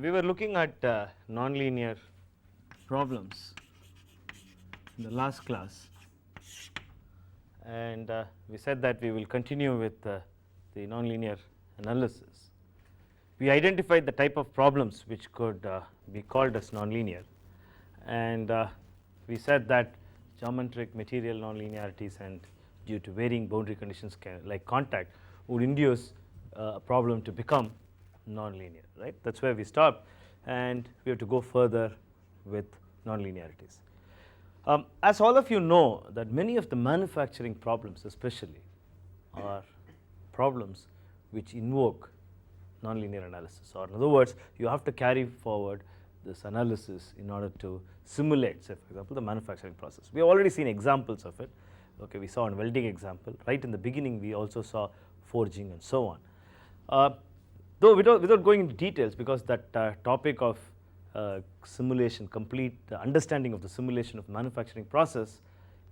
We were looking at nonlinear problems in the last class, and we said that we will continue with the nonlinear analysis. We identified the type of problems which could be called as nonlinear, and we said that geometric material nonlinearities and due to varying boundary conditions like contact would induce a problem to become nonlinear, right? That is where we stopped, and we have to go further with nonlinearities. As all of you know, that many of the manufacturing problems especially are problems which invoke nonlinear analysis, or in other words, you have to carry forward this analysis in order to simulate, say for example, the manufacturing process. We have already seen examples of it. Okay, we saw a welding example right in the beginning. We also saw forging and so on. Though without going into details, because that topic of simulation, complete understanding of the simulation of manufacturing process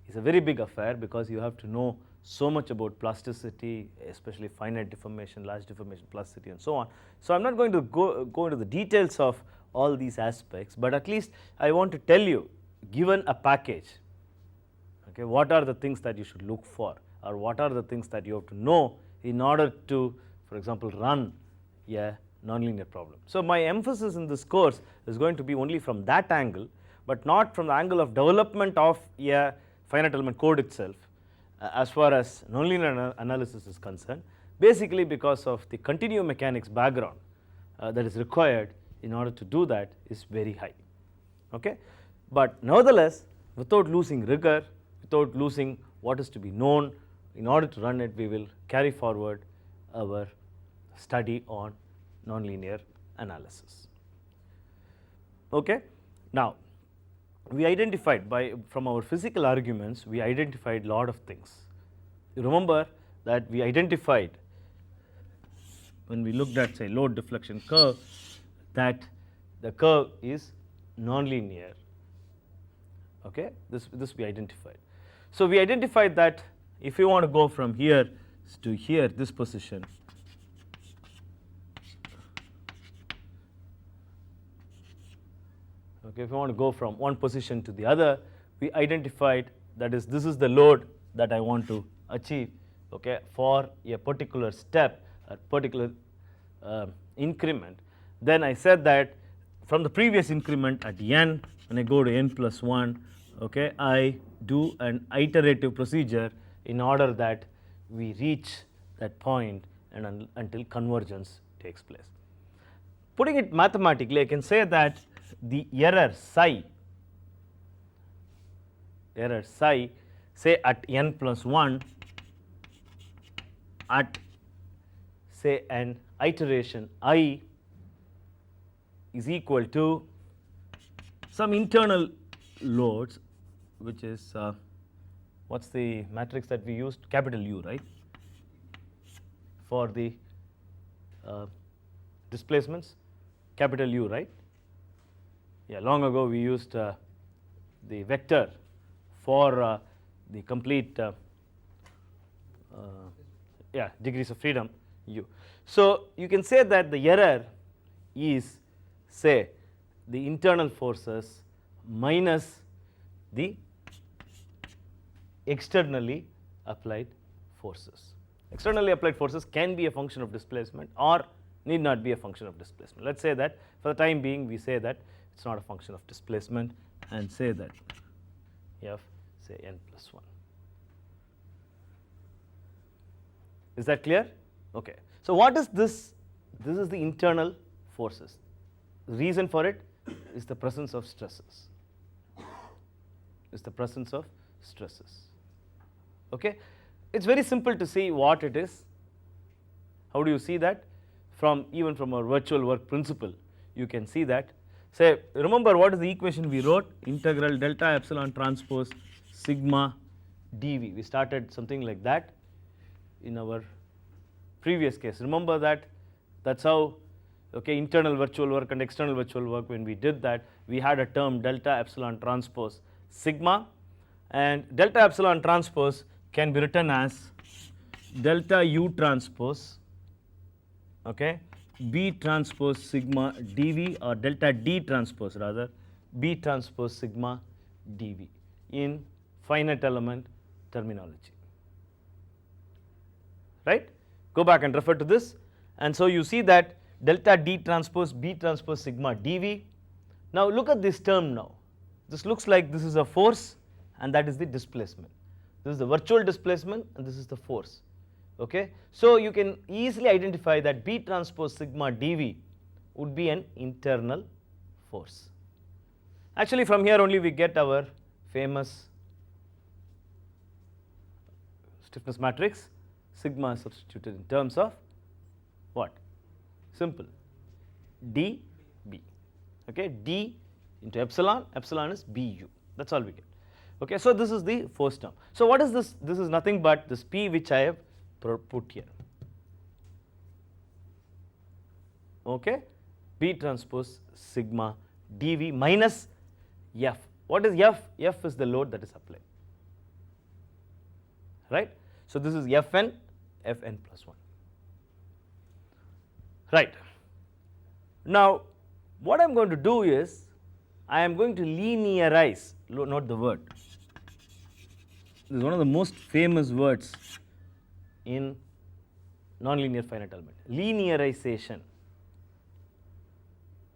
is a very big affair, because you have to know so much about plasticity, especially finite deformation, large deformation, plasticity and so on. So I am not going to go into the details of all these aspects, but at least I want to tell you, given a package, okay, what are the things that you should look for, or what are the things that you have to know in order to, for example, run a nonlinear problem. So my emphasis in this course is going to be only from that angle, but not from the angle of development of a finite element code itself as far as nonlinear analysis is concerned, basically because of the continuum mechanics background that is required in order to do that is very high. Okay? But nevertheless, without losing rigor, without losing what is to be known, in order to run it, we will carry forward our study on nonlinear analysis. Okay? Now, we identified from our physical arguments, we identified lot of things. You remember that we identified, when we looked at say load deflection curve, that the curve is nonlinear. Okay? This we identified. So we identified that if you want to go from here to here, this position, okay, if you want to go from one position to the other, we identified that is this is the load that I want to achieve, okay, for a particular step, a particular increment. Then I said that from the previous increment at n, when I go to n plus 1, okay, I do an iterative procedure in order that we reach that point and until convergence takes place. Putting it mathematically, I can say that the error psi say at n plus 1 at say an iteration I is equal to some internal loads, which is what's the matrix that we used, capital U, right, for the displacements, capital U, right. Yeah, long ago we used the vector for the complete degrees of freedom U. So you can say that the error is say the internal forces minus the externally applied forces. Externally applied forces can be a function of displacement or need not be a function of displacement. Let us say that for the time being we say that it is not a function of displacement, and say that f say n plus 1. Is that clear? Okay. So what is this? This is the internal forces. The reason for it, is the presence of stresses. Okay, it's very simple to see what it is. How do you see that? Even from our virtual work principle, you can see that. Say, remember what is the equation we wrote? Integral delta epsilon transpose sigma dV. We started something like that in our previous case. Remember that? That's how, okay, internal virtual work and external virtual work, when we did that, we had a term delta epsilon transpose sigma, and delta epsilon transpose can be written as delta U transpose, okay, B transpose sigma dV, or delta D transpose rather, B transpose sigma dV in finite element terminology, right? Go back and refer to this, and so you see that delta D transpose B transpose sigma dV. Now look at this term now. This looks like this is a force and that is the displacement. This is the virtual displacement and this is the force. Okay, so you can easily identify that B transpose sigma dV would be an internal force. Actually, from here only we get our famous stiffness matrix. Sigma is substituted in terms of what? Simple, dB. Okay, D into epsilon, epsilon is BU. That's all we get. Okay, so this is the force term. So what is this? This is nothing but this P which I have put here. Okay, B transpose sigma dV minus F. What is F? F is the load that is applied, right? So this is Fn, Fn plus 1, right? Now what I am going to do is I am going to linearize, note the word. This is one of the most famous words in nonlinear finite element, linearization.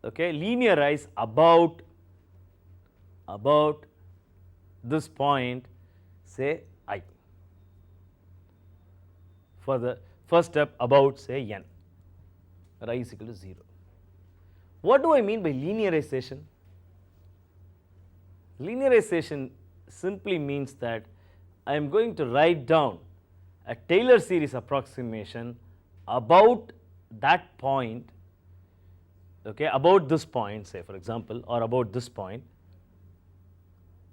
Okay, linearize about this point, say I. For the first step, about say n, where I is equal to 0. What do I mean by linearization? Linearization simply means that I am going to write down a Taylor series approximation about that point, okay, about this point, say for example, or about this point.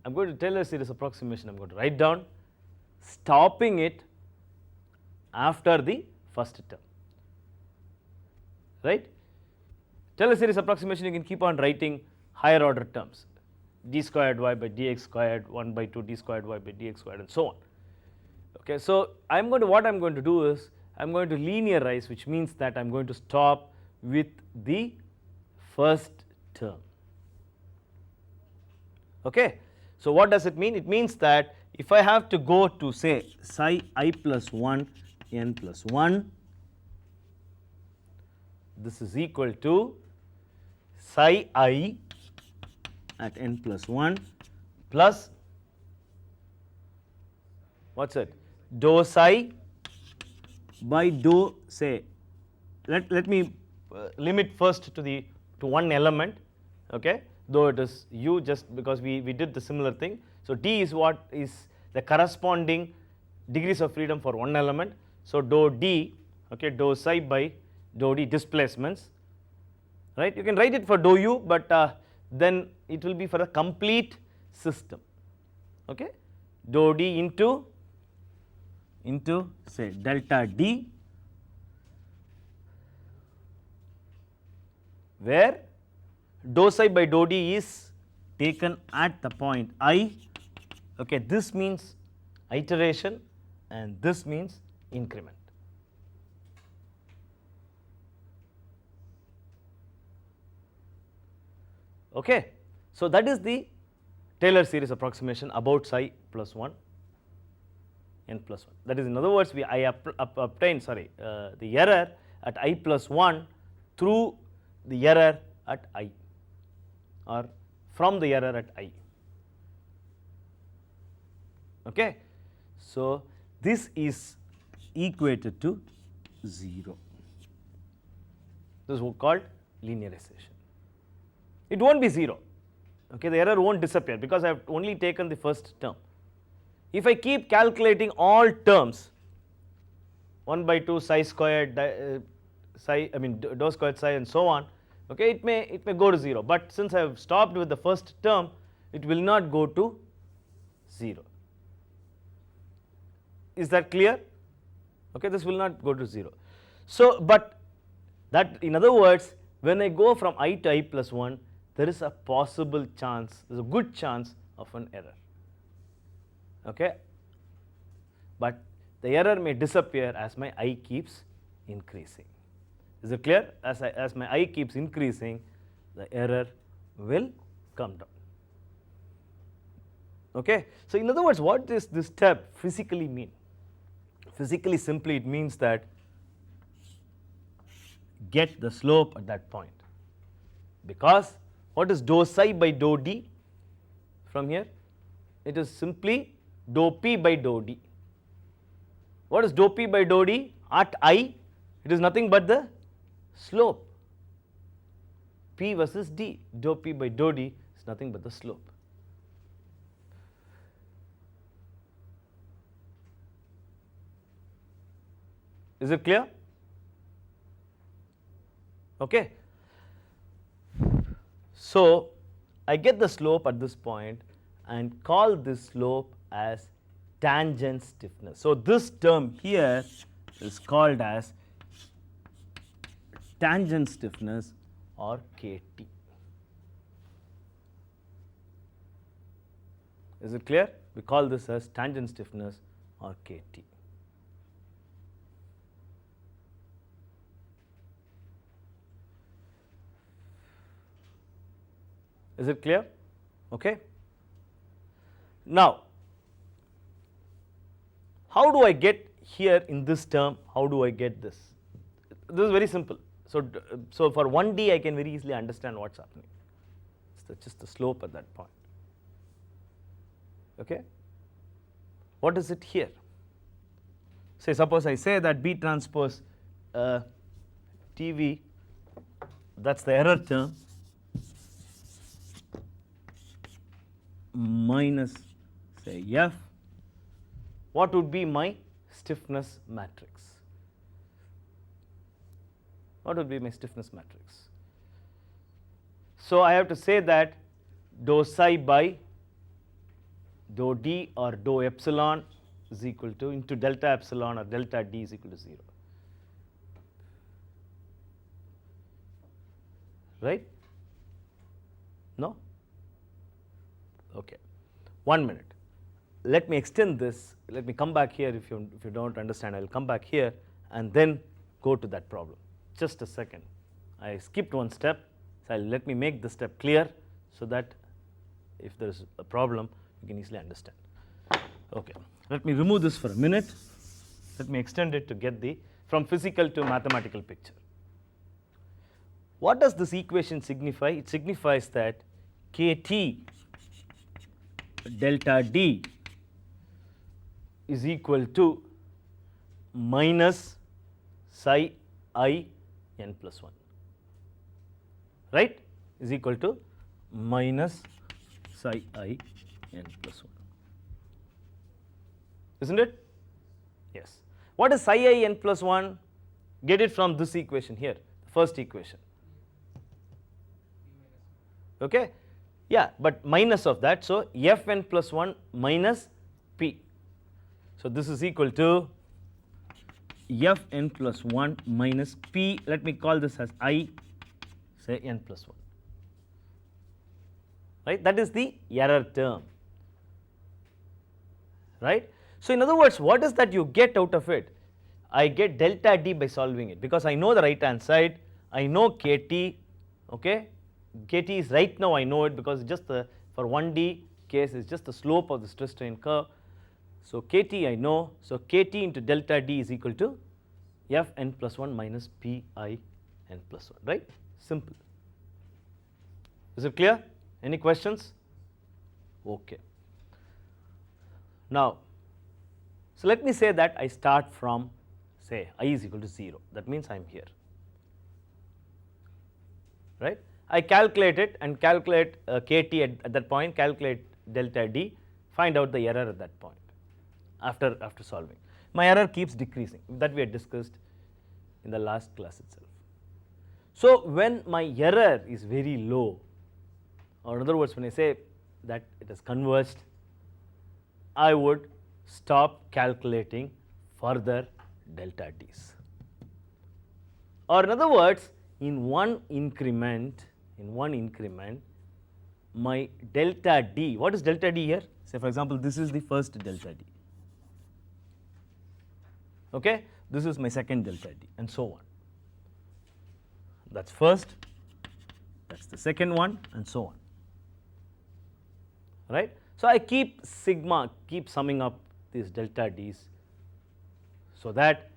I am going to Taylor series approximation, I am going to write down, stopping it after the first term, right? Taylor series approximation, you can keep on writing higher order terms, d squared y by dx squared, 1 by 2 d squared y by dx squared, and so on. Okay, so what I'm going to do is I'm going to linearize, which means that I'm going to stop with the first term. Okay, so what does it mean? It means that if I have to go to say psi I plus 1 n plus 1, this is equal to psi I at n plus 1 plus what's it, dou psi by dou, say let me limit first to one element, okay, though it is u, just because we did the similar thing. So d is what is the corresponding degrees of freedom for one element. So dou d, okay, dou psi by dou d displacements, right? You can write it for dou u, but then it will be for a complete system, okay, dou d into say delta d, where dou psi by dou d is taken at the point I, okay, this means iteration and this means increment. Okay, so that is the Taylor series approximation about psi plus 1 n plus 1. That is, in other words, I obtained the error at I plus 1 through the error at I, or from the error at I. Okay, so this is equated to 0. This is called linearization. it will not be 0, okay, the error will not disappear because I have only taken the first term. If I keep calculating all terms 1 by 2 psi squared psi, I mean dou squared psi and so on, okay, it may go to 0, but since I have stopped with the first term, it will not go to 0. Is that clear? Okay, this will not go to 0. So, but that, in other words, when I go from I to I plus 1, there is a possible chance, there is a good chance of an error, okay, but the error may disappear as my I keeps increasing. Is it clear? As my I keeps increasing, the error will come down. Okay. So, in other words, what does this step physically mean? Physically, simply it means that get the slope at that point, because what is dou psi by dou d from here? It is simply dou p by dou d. What is dou p by dou d? At I, it is nothing but the slope, p versus d. Dou p by dou d is nothing but the slope. Is it clear? Okay. So, I get the slope at this point and call this slope as tangent stiffness. So, this term here is called as tangent stiffness or KT. Is it clear? We call this as tangent stiffness or KT. Is it clear? Okay. Now, how do I get here in this term? How do I get this? This is very simple. So, for 1D I can very easily understand what is happening. It is just the slope at that point. Okay. What is it here? Say, suppose I say that B transpose TV, that is the error term, minus say F, what would be my stiffness matrix? What would be my stiffness matrix? So, I have to say that dou psi by dou d or dou epsilon is equal to into delta epsilon or delta d is equal to 0, right? No? Okay. 1 minute. Let me extend this. Let me come back here. If you don't understand, I will come back here and then go to that problem. Just a second. I skipped one step, so let me make the step clear so that if there is a problem, you can easily understand. Okay. Let me remove this for a minute. Let me extend it to get the from physical to mathematical picture. What does this equation signify? It signifies that KT delta D is equal to minus psi I n plus 1, right, is equal to minus psi I n plus 1, isn't it? Yes. What is psi I n plus 1? Get it from this equation here, the first equation. Okay. Yeah, but minus of that, so Fn plus 1 minus P. So, this is equal to Fn plus 1 minus P, let me call this as I, say n plus 1, right, that is the error term, right. So, in other words, what is that you get out of it? I get delta D by solving it, because I know the right hand side, I know KT, okay. KT is right now I know it because just the for 1D case is just the slope of the stress strain curve. So, KT I know, so KT into delta D is equal to Fn plus 1 minus Pi n plus 1, right, simple. Is it clear? Any questions? Okay. Now, so let me say that I start from say I is equal to 0, that means I am here, right. I calculate it and calculate kt at that point, calculate delta d, find out the error at that point after solving. My error keeps decreasing, that we had discussed in the last class itself. So when my error is very low, or in other words when I say that it has converged, I would stop calculating further delta d's. Or in other words, in one increment, my delta d, what is delta d here? Say for example, this is the first delta d, okay, this is my second delta d, and so on. That's first, that's the second one, and so on, right. So I keep summing up these delta d's, so that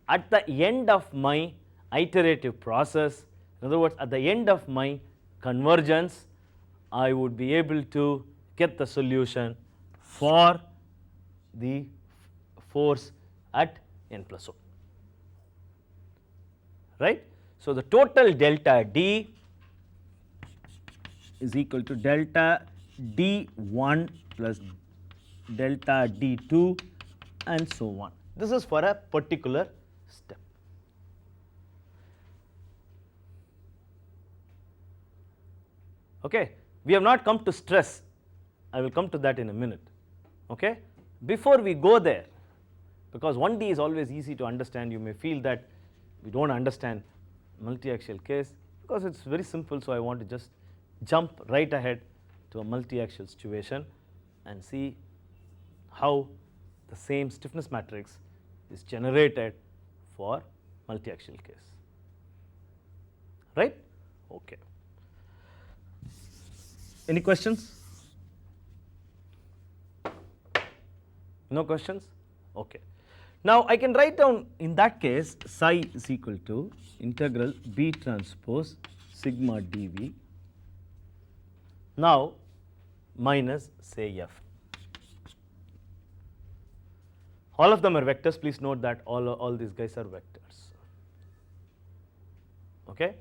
at the end of my iterative process, in other words at the end of my convergence, I would be able to get the solution for the force at n plus 1, right. So the total delta d is equal to delta d1 plus delta d2 and so on. This is for a particular step. Okay, we have not come to stress, I will come to that in a minute. Okay, before we go there, because 1D is always easy to understand, you may feel that we don't understand multi-axial case because it's very simple, so I want to just jump right ahead to a multi-axial situation and see how the same stiffness matrix is generated for multi-axial case, right. Okay. Any questions? No questions? Okay. Now I can write down in that case psi is equal to integral B transpose sigma dV now minus say f. All of them are vectors, please note that all these guys are vectors. Okay,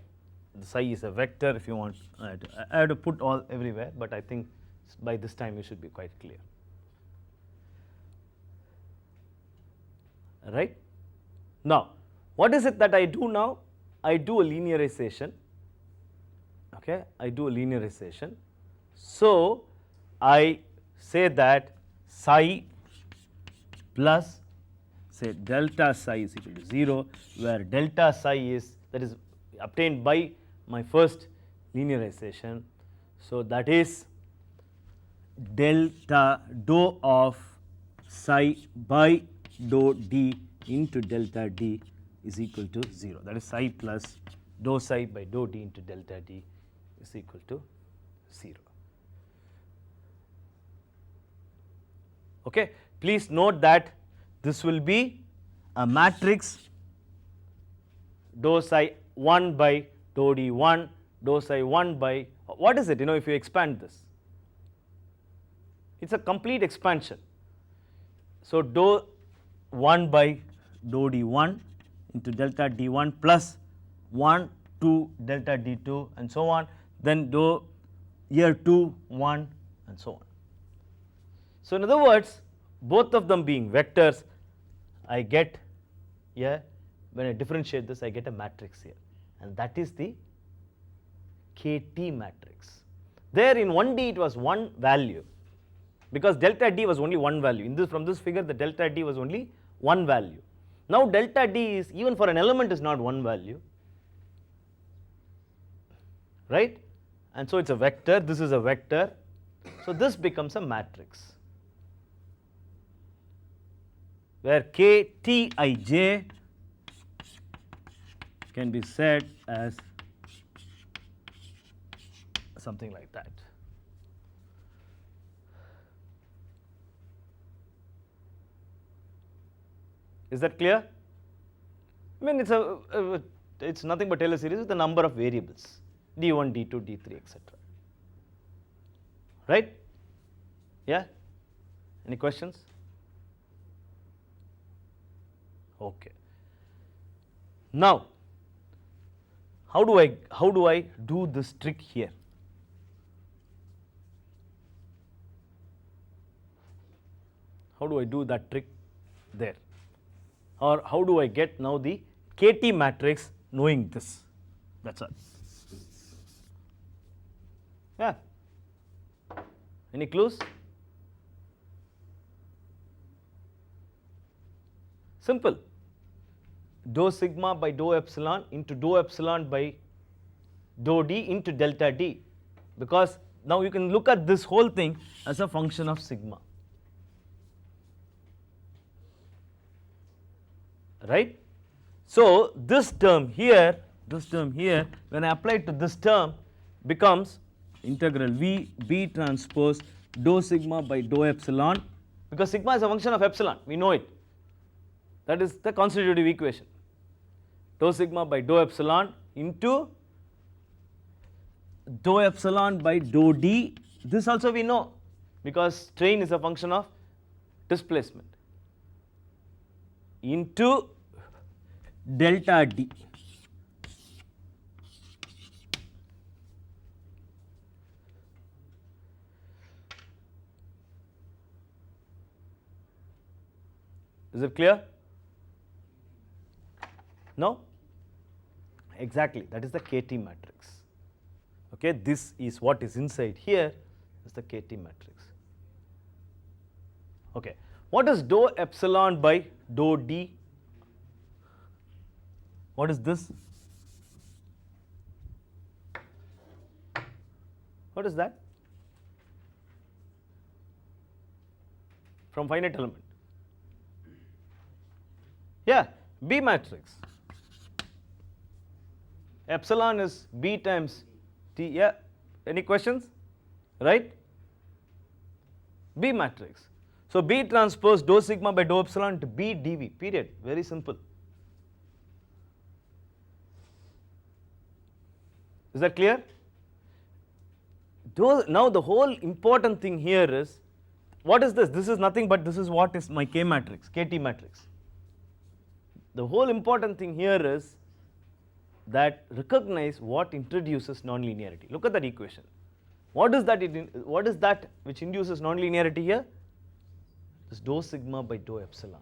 the psi is a vector. If you want, I have to put all everywhere, but I think by this time you should be quite clear. Right. Now what is it that I do now? I do a linearization. Okay, I do a linearization. So I say that psi plus say delta psi is equal to 0, where delta psi is, that is obtained by my first linearization. So that is delta dou of psi by dou d into delta d is equal to 0. That is psi plus dou psi by dou d into delta d is equal to 0. Okay. Please note that this will be a matrix dou psi 1 by dou d 1, dou psi 1 by, what is it, if you expand this, it is a complete expansion. So dou 1 by dou d 1 into delta d 1 plus 1 2 delta d 2 and so on, then dou here 2 1 and so on. So in other words, both of them being vectors, I get here, when I differentiate this, I get a matrix here, and that is the KT matrix. There in 1D it was one value, because delta D was only one value. In this, from this figure, the delta D was only one value. Now delta D is, even for an element, is not one value, right? And so it's a vector, this is a vector, so this becomes a matrix, where KTij can be said as something like that. Is that clear? I mean, it's nothing but Taylor series with a number of variables, d1, d2, d3, etc. Right? Yeah? Any questions? Okay. Now, how do I do this trick here? How do I do that trick there? Or how do I get now the KT matrix knowing this? That's all. Yeah. Any clues? Simple. Dou sigma by dou epsilon into dou epsilon by dou d into delta d, because now you can look at this whole thing as a function of sigma, right? So this term here, when I apply it to this term, becomes integral v b transpose dou sigma by dou epsilon, because sigma is a function of epsilon, we know it. That is the constitutive equation. Dou sigma by dou epsilon into dou epsilon by dou d. This also we know, because strain is a function of displacement, into delta d. Is it clear? No? Exactly, that is the KT matrix. Okay, this is what is inside here, is the KT matrix. Okay, what is dou epsilon by dou d? What is this? What is that? From finite element. Yeah, B matrix. Epsilon is B times T. Yeah, any questions? Right? B matrix. So B transpose dou sigma by dou epsilon to B dV, period. Very simple. Is that clear? Now the whole important thing here is, what is this? This is nothing but this is what is my K matrix, KT matrix. The whole important thing here is that recognize what introduces nonlinearity. Look at that equation. What is that? What is that which induces nonlinearity here? This dou sigma by dou epsilon.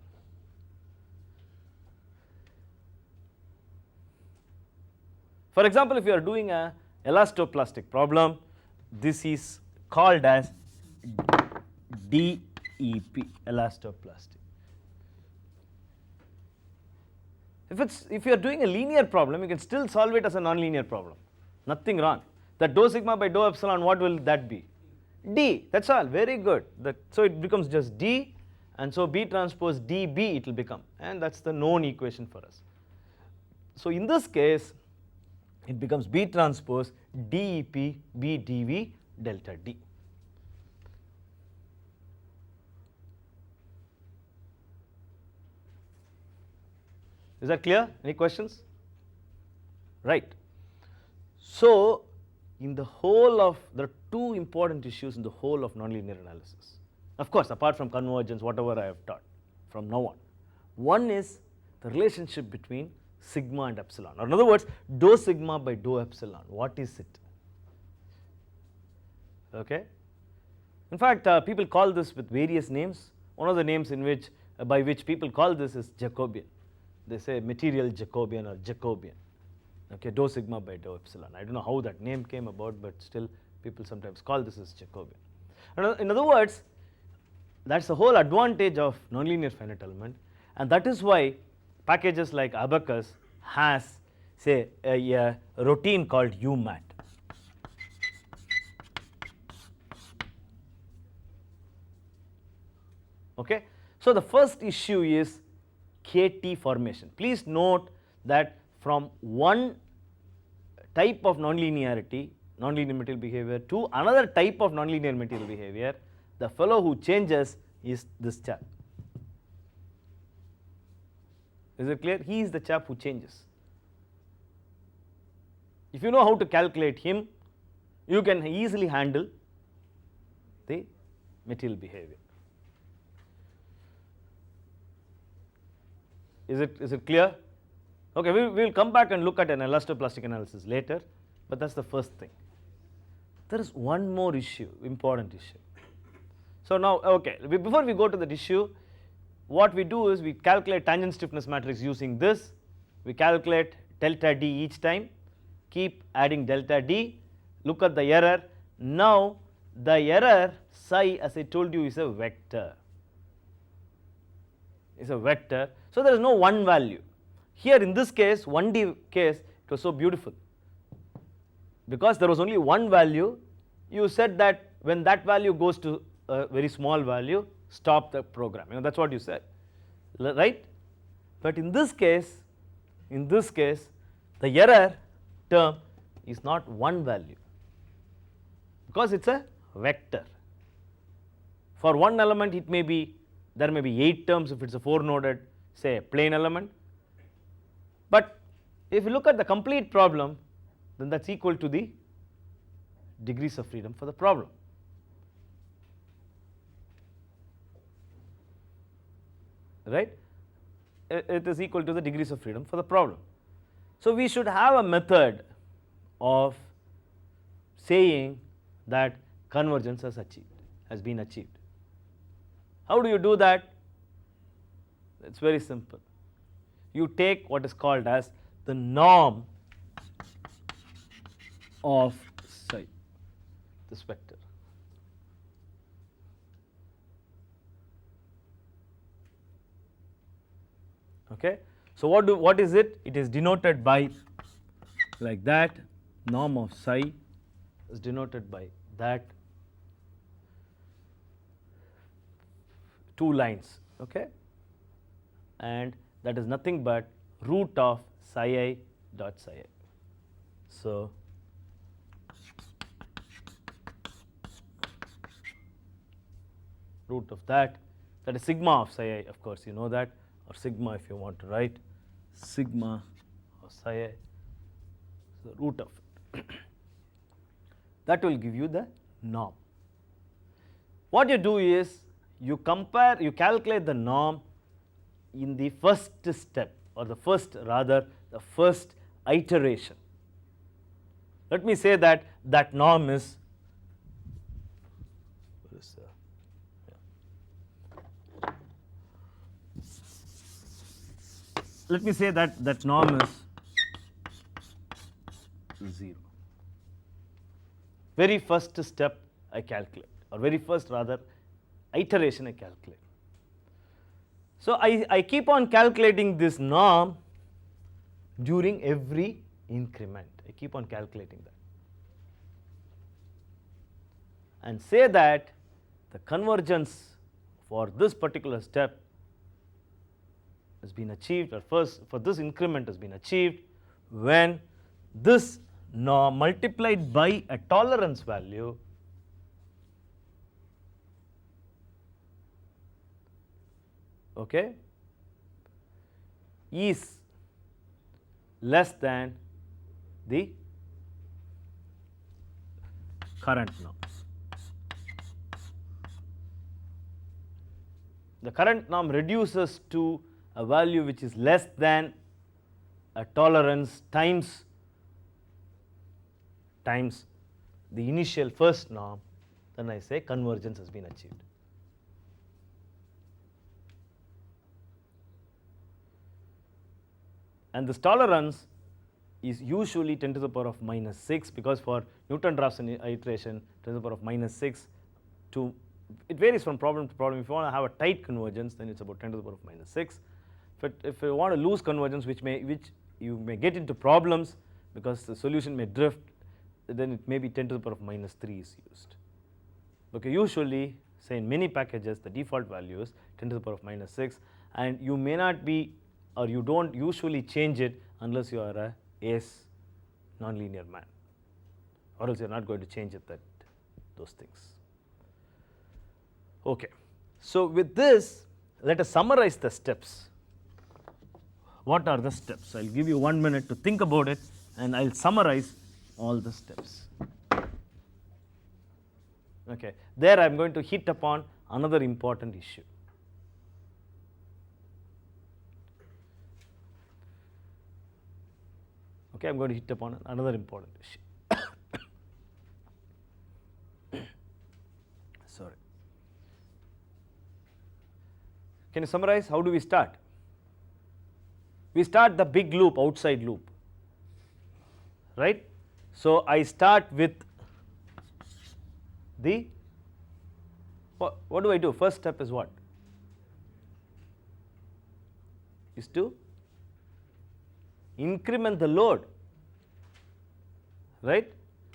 For example, if you are doing a elastoplastic problem, this is called as DEP, elastoplastic. If you are doing a linear problem, you can still solve it as a nonlinear problem. Nothing wrong. That dou sigma by dou epsilon, what will that be? D. That's all. Very good. So it becomes just D, and so B transpose DB it will become, and that's the known equation for us. So in this case, it becomes B transpose DEP B dV delta D. Is that clear? Any questions? Right. So in the whole of, there are two important issues in the whole of nonlinear analysis. Of course, apart from convergence, whatever I have taught from now on. One is the relationship between sigma and epsilon, or in other words, dou sigma by dou epsilon. What is it? Okay. In fact, people call this with various names. One of the names in which by which people call this is Jacobian. They say material Jacobian or Jacobian. Okay, dou sigma by dou epsilon. I don't know how that name came about, but still people sometimes call this as Jacobian. And in other words, that's the whole advantage of nonlinear finite element, and that is why packages like Abacus has, say, a routine called UMAT. Okay, so the first issue is KT formation. Please note that from one type of nonlinear material behavior to another type of nonlinear material behavior, the fellow who changes is this chap. Is it clear? He is the chap who changes. If you know how to calculate him, you can easily handle the material behavior. Is it clear? Okay, we will come back and look at an elastoplastic analysis later, but that is the first thing. There is one more issue, important issue. So now, okay, before we go to that issue, what we do is we calculate tangent stiffness matrix using this. We calculate delta D each time, keep adding delta D, look at the error. Now the error psi, as I told you, is a vector. Is a vector. So there is no one value. Here in this case, 1D case, it was so beautiful. Because there was only one value, you said that when that value goes to a very small value, stop the program. You know, that's what you said, right? But in this case, the error term is not one value, because it's a vector. For one element, it may be, there may be 8 terms if it's a 4-noded, say, a plane element. But if you look at the complete problem, then that's equal to the degrees of freedom for the problem. Right? It is equal to the degrees of freedom for the problem. So we should have a method of saying that convergence has been achieved. How do you do that? It's very simple. You take what is called as the norm of psi, this vector. Okay. So what is it? It is denoted by like that. Norm of psi is denoted by that 2 lines. Okay. And that is nothing but root of psi I dot psi I. So root of that is sigma of psi I, of course you know that, or sigma if you want to write sigma of psi I, so root of it. That will give you the norm. What you do is you calculate the norm in the first step, or the first iteration. Let me say that norm is, let me say that norm is 0. Very first step I calculate, or very first iteration I calculate. So I keep on calculating this norm during every increment. I keep on calculating that, and say that the convergence for this particular step has been achieved, or first for this increment has been achieved when this norm multiplied by a tolerance value is less than the current norm. The current norm reduces to a value which is less than a tolerance times the initial first norm, then I say convergence has been achieved. And this tolerance is usually 10 to the power of minus 6, because for Newton-Raphson iteration 10 to the power of minus 6 to, it varies from problem to problem. If you want to have a tight convergence, then it's about 10 to the power of minus 6. But if you want to lose convergence, which you may get into problems because the solution may drift, then it may be 10 to the power of minus 3 is used. Okay, usually, say in many packages, the default value is 10 to the power of minus 6, and you may not be, or you don't usually change it unless you are a ace nonlinear man, or else you are not going to change it, those things. Okay. So with this, let us summarize the steps. What are the steps? I will give you 1 minute to think about it, and I will summarize all the steps. Okay. There I am going to hit upon another important issue. Okay, I am going to hit upon another important issue. Sorry. Can you summarize? How do we start? We start the big loop, outside loop, right? So I start with the, what do I do? First step is what? Is to increment the load, right?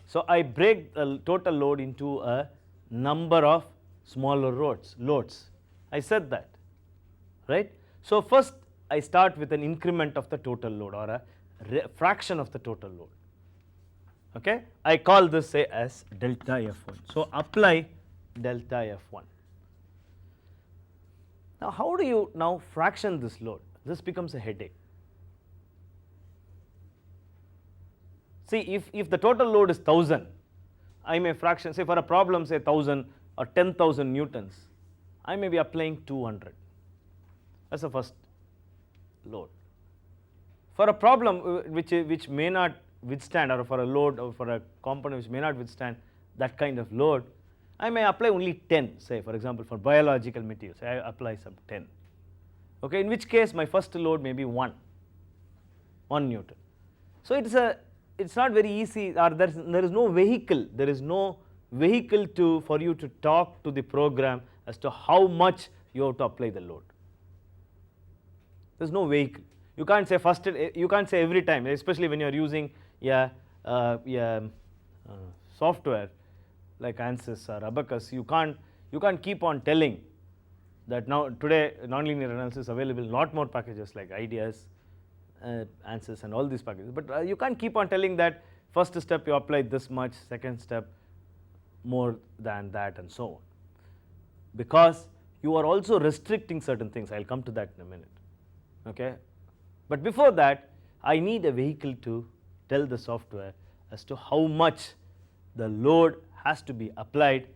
So I break the total load into a number of smaller loads. I said that, right? So first I start with an increment of the total load, or a fraction of the total load. Okay, I call this, say, as delta F1. So apply delta F1. Now how do you now fraction this load? This becomes a headache. See, if the total load is 1000, I may fraction, say for a problem, say 1000 or 10,000 newtons, I may be applying 200 as the first load. For a problem which may not withstand, or for a load, or for a component which may not withstand that kind of load, I may apply only 10, say for example for biological materials, I apply some 10. Okay, in which case my first load may be 1 Newton. So it's not very easy, or there is no vehicle for you to talk to the program as to how much you have to apply the load. There is no vehicle. You can't say first, you can't say every time, especially when you are using software like ANSYS or Abacus. You can't keep on telling that now today nonlinear analysis is available in a lot more packages like IDEAS, ANSYS and all these packages, but you can't keep on telling that first step you apply this much, second step more than that, and so on, because you are also restricting certain things. I will come to that in a minute. Okay, but before that I need a vehicle to tell the software as to how much the load has to be applied,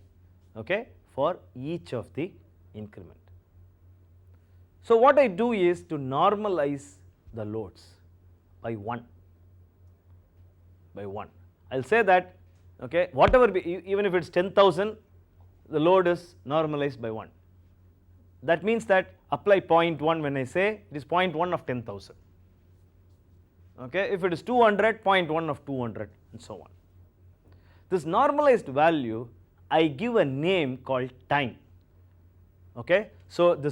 okay, for each of the increment. So what I do is to normalize the loads by 1. I will say that, okay, whatever even if it is 10,000, the load is normalized by 1. That means that apply 0.1 when I say it is 0.1 of 10,000. Okay, if it is 200, 0.1 of 200, and so on. This normalized value I give a name called time. Okay, so the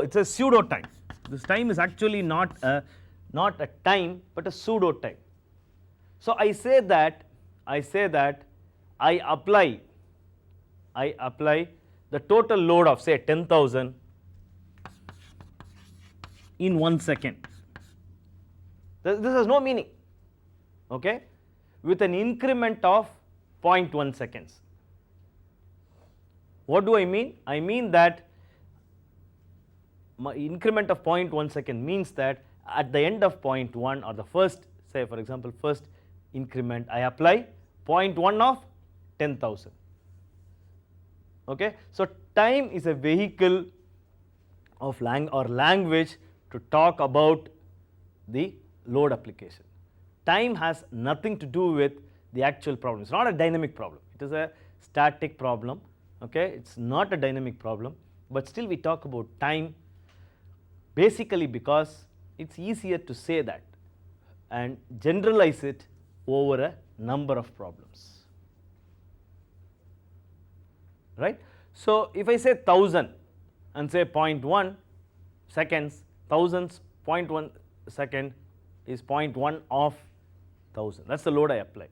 it's a pseudo time. This time is actually not a time but a pseudo time. So I say that I apply the total load of say 10,000 in 1 second. This has no meaning, okay, with an increment of 0.1 seconds. What do I mean? I mean that my increment of 0.1 second means that at the end of 0.1, or the first, say for example first increment, I apply 0.1 of 10,000. Okay, so time is a vehicle of language to talk about the load application. Time has nothing to do with the actual problem. It's not a dynamic problem. It is a static problem. Okay, it's not a dynamic problem, but still we talk about time basically because it's easier to say that and generalize it over a number of problems, right? So if I say 1000 and say 0.1 seconds, 1000's 0.1 second is 0.1 of 1000. That's the load I apply.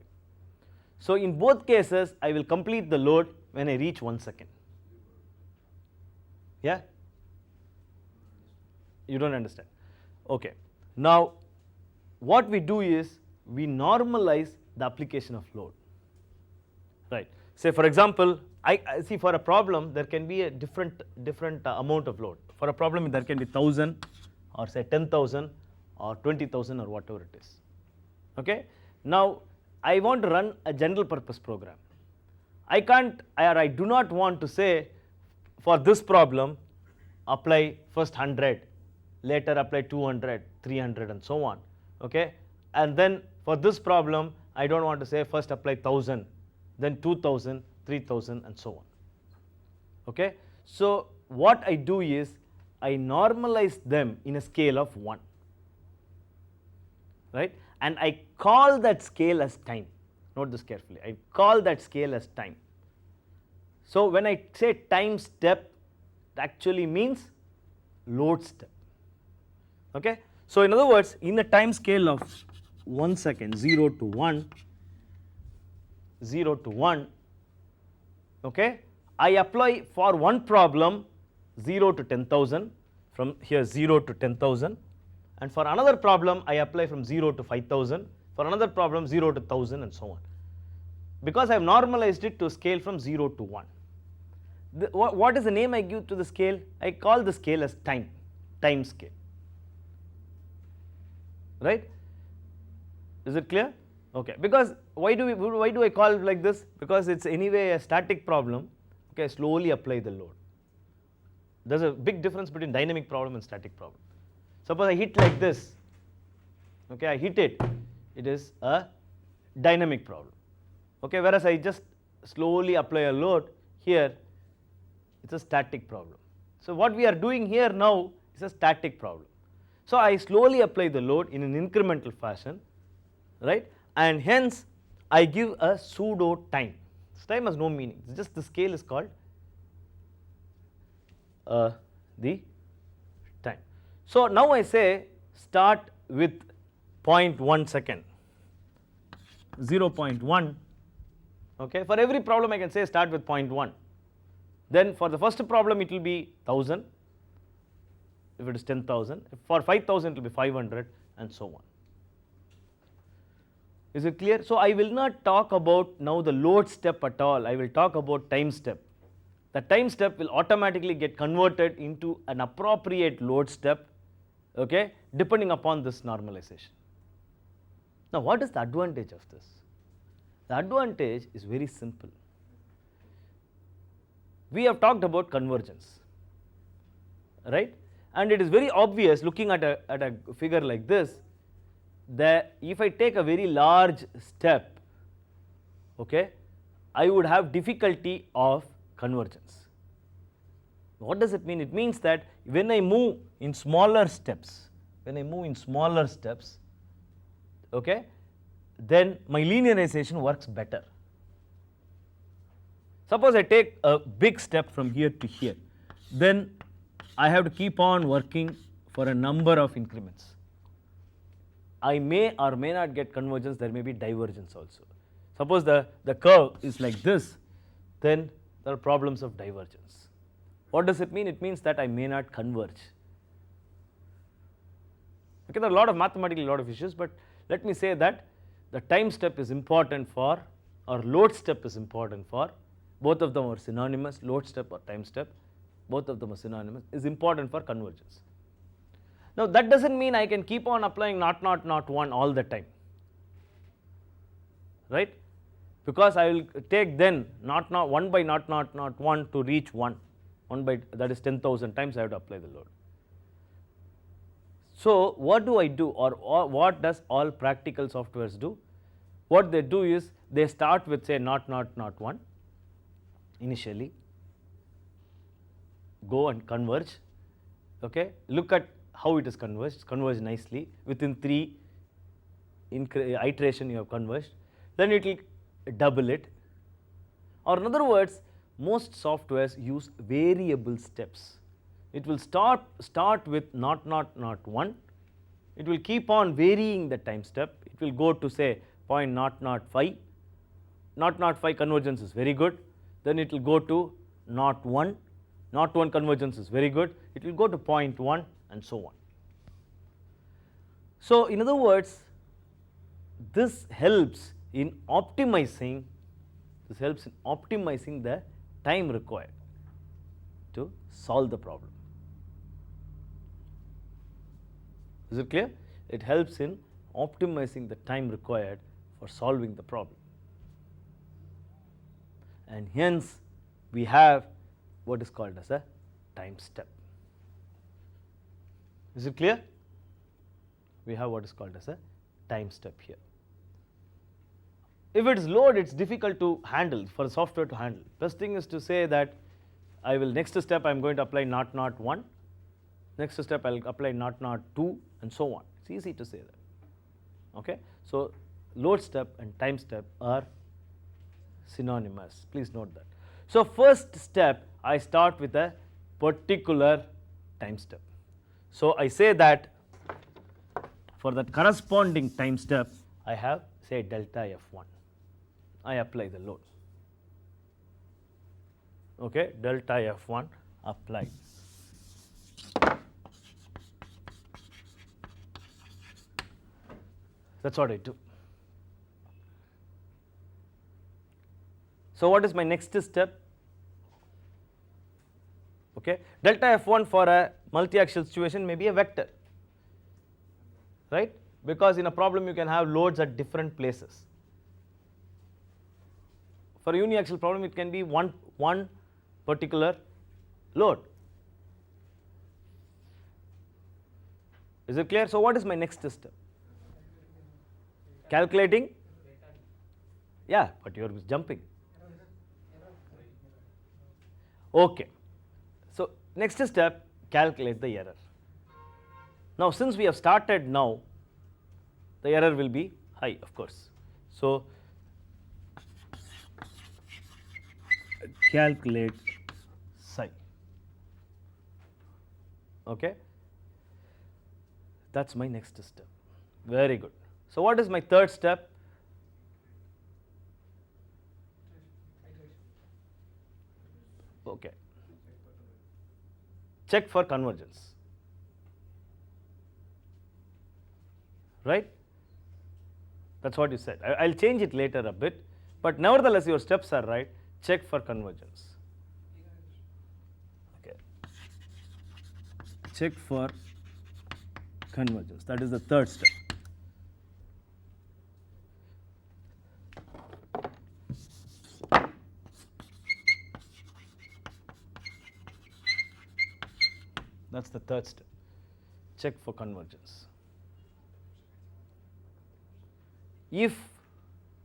So in both cases I will complete the load when I reach 1 second. Yeah? You don't understand? Okay. Now what we do is we normalize the application of load, right? Say for example, I see for a problem there can be a different amount of load. For a problem there can be 1000 or say 10,000 or 20,000 or whatever it is. Okay. Now I want to run a general purpose program. I can't, or I do not want to say for this problem apply first 100, later apply 200, 300 and so on, okay, and then For this problem, I don't want to say first apply 1000, then 2000, 3000 and so on. Okay? So what I do is I normalize them in a scale of 1, right, and I call that scale as time. Note this carefully, I call that scale as time. So when I say time step, it actually means load step. Okay? So in other words, in a time scale of 1 second, 0 to 1, 0 to 1, okay, I apply for one problem 0 to 10,000, from here 0 to 10,000, and for another problem I apply from 0 to 5,000, for another problem 0 to 1,000 and so on, because I have normalized it to scale from 0 to 1. What is the name I give to the scale? I call the scale as time scale, right? Is it clear? Okay, because why do I call it like this? Because it's anyway a static problem. Okay, slowly apply the load. There's a big difference between dynamic problem and static problem. Suppose I hit like this, okay, I hit it, it is a dynamic problem. Okay, whereas I just slowly apply a load here, it's a static problem. So what we are doing here now is a static problem. So I slowly apply the load in an incremental fashion, right, and hence I give a pseudo time. This time has no meaning, it's just the scale is called the time. So now I say start with 0.1 second, 0.1, okay, for every problem I can say start with 0.1. Then for the first problem it will be 1000, if it is 10,000, for 5,000 it will be 500 and so on. Is it clear? So I will not talk about now the load step at all, I will talk about time step. The time step will automatically get converted into an appropriate load step, okay, depending upon this normalization. Now what is the advantage of this? The advantage is very simple. We have talked about convergence, right, and it is very obvious looking at a figure like this that if I take a very large step, okay, I would have difficulty of convergence. What does it mean? It means that when I move in smaller steps, okay, then my linearization works better. Suppose I take a big step from here to here, then I have to keep on working for a number of increments. I may or may not get convergence, there may be divergence also. Suppose the curve is like this, then there are problems of divergence. What does it mean? It means that I may not converge. Okay, there are a lot of issues, but let me say that the time step is important for, or load step is important for, both of them are synonymous, load step or time step, both of them are synonymous, is important for convergence. Now that does not mean I can keep on applying 0.0.1 all the time, right, because I will take then 1 by 0.0.1 to reach 1 by, that is 10,000 times I have to apply the load. So what do I do, or what does all practical softwares do? What they do is they start with say 0.0.1 initially, go and converge, okay, look at how it is converged, converge nicely, within 3 iteration you have converged, then it will double it, or in other words most softwares use variable steps. It will start with 0.0.1, it will keep on varying the time step, it will go to say 0.005, 0.05 convergence is very good, then it will go to 0.1, 0.1 convergence is very good, it will go to 0.1 and so on. So in other words, this helps in optimizing the time required to solve the problem. Is it clear? It helps in optimizing the time required for solving the problem, and hence we have what is called as a time step. Is it clear? We have what is called as a time step here. if it's load, it's difficult to handle for software to handle. Best thing is to say that I will next step I'm going to apply 0.01, next step I'll apply 0.02 and so on. It's easy to say that. Okay, so load step and time step are synonymous. Please note that. So first step I start with a particular time step. So I say that for that corresponding time step I have say delta F1. I apply the load. Okay, delta F1 applied. That's what I do. So what is my next step? Okay, delta F1 for a multi-axial situation may be a vector, right? Because in a problem you can have loads at different places. For a uniaxial problem it can be one particular load. Is it clear? So what is my next step? Calculating? Yeah, but you are jumping. Okay. So next step, calculate the error. Now since we have started now, the error will be high, of course. So calculate psi. Okay, that's my next step. Very good. So what is my third step? Okay, check for convergence, right? That's what you said. I'll change it later a bit, but nevertheless your steps are right. Check for convergence. Okay, check for convergence. That is the third step. That's the third step. Check for convergence. If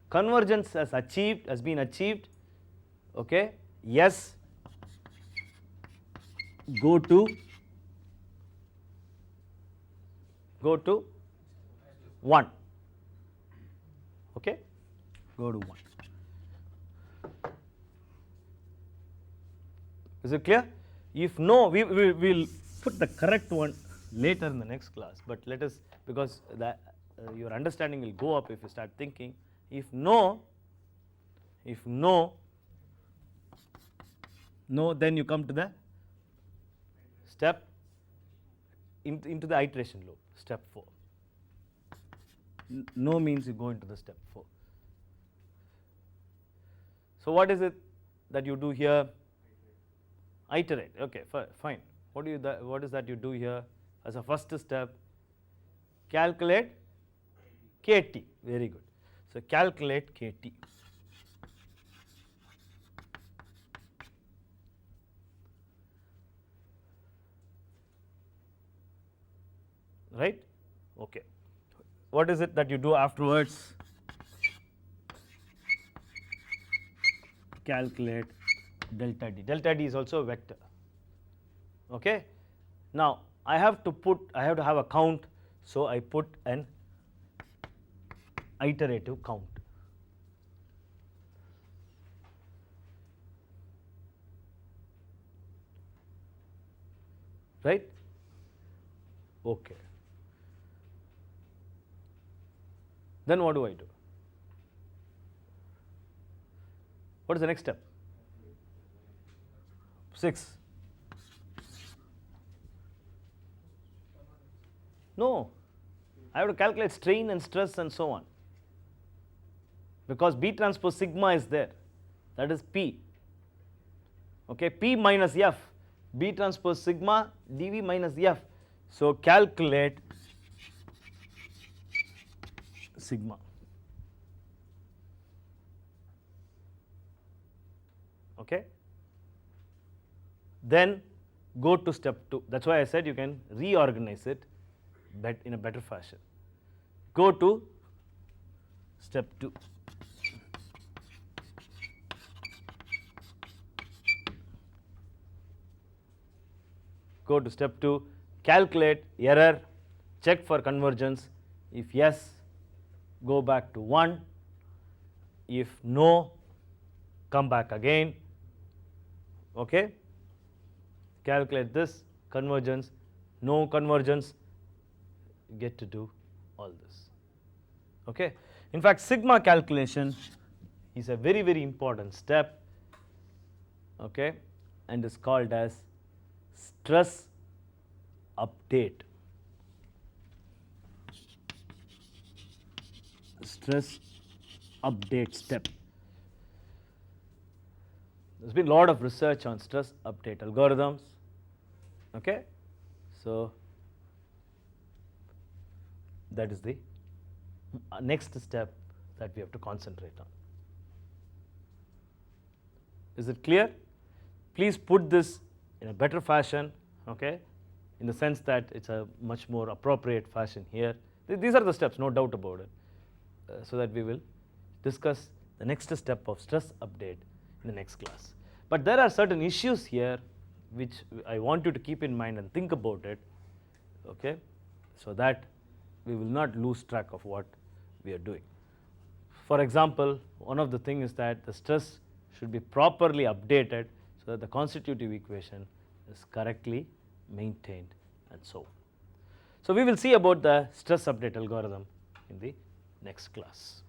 convergence has been achieved, okay, yes, go to 1. Okay, go to 1. Is it clear? If no, we will put the correct one later in the next class, but let us, because that your understanding will go up if you start thinking. If no, then you come to the step into the iteration loop, step 4. No means you go into the step 4. So what is it that you do here? Iterate. Okay, fine. What is that you do here as a first step? Calculate KT. Very good. So calculate KT. Right? Okay. What is it that you do afterwards? Calculate delta D. Delta D is also a vector. Okay. Now I have to have a count, so I put an iterative count. Right? Okay. Then what do I do? What is the next step? 6. No, I have to calculate strain and stress and so on, because B transpose sigma is there, that is P. Okay, P minus F, B transpose sigma dV minus F. So calculate sigma. Okay. Then go to step 2. That's why I said you can reorganize it in a better fashion. Go to step 2. go to step 2, calculate error, check for convergence. If yes, go back to 1. If no, come back again. Okay, calculate this convergence, no convergence, get to do all this. Okay, in fact sigma calculation is a very very important step, okay, and is called as stress update. Stress update step. There's been a lot of research on stress update algorithms. Okay, so that is the next step that we have to concentrate on. Is it clear? Please put this in a better fashion, okay, in the sense that it's a much more appropriate fashion here. These are the steps, no doubt about it, so that we will discuss the next step of stress update in the next class. But there are certain issues here which I want you to keep in mind and think about it, okay, so that we will not lose track of what we are doing. For example, one of the things is that the stress should be properly updated so that the constitutive equation is correctly maintained and so on. So we will see about the stress update algorithm in the next class.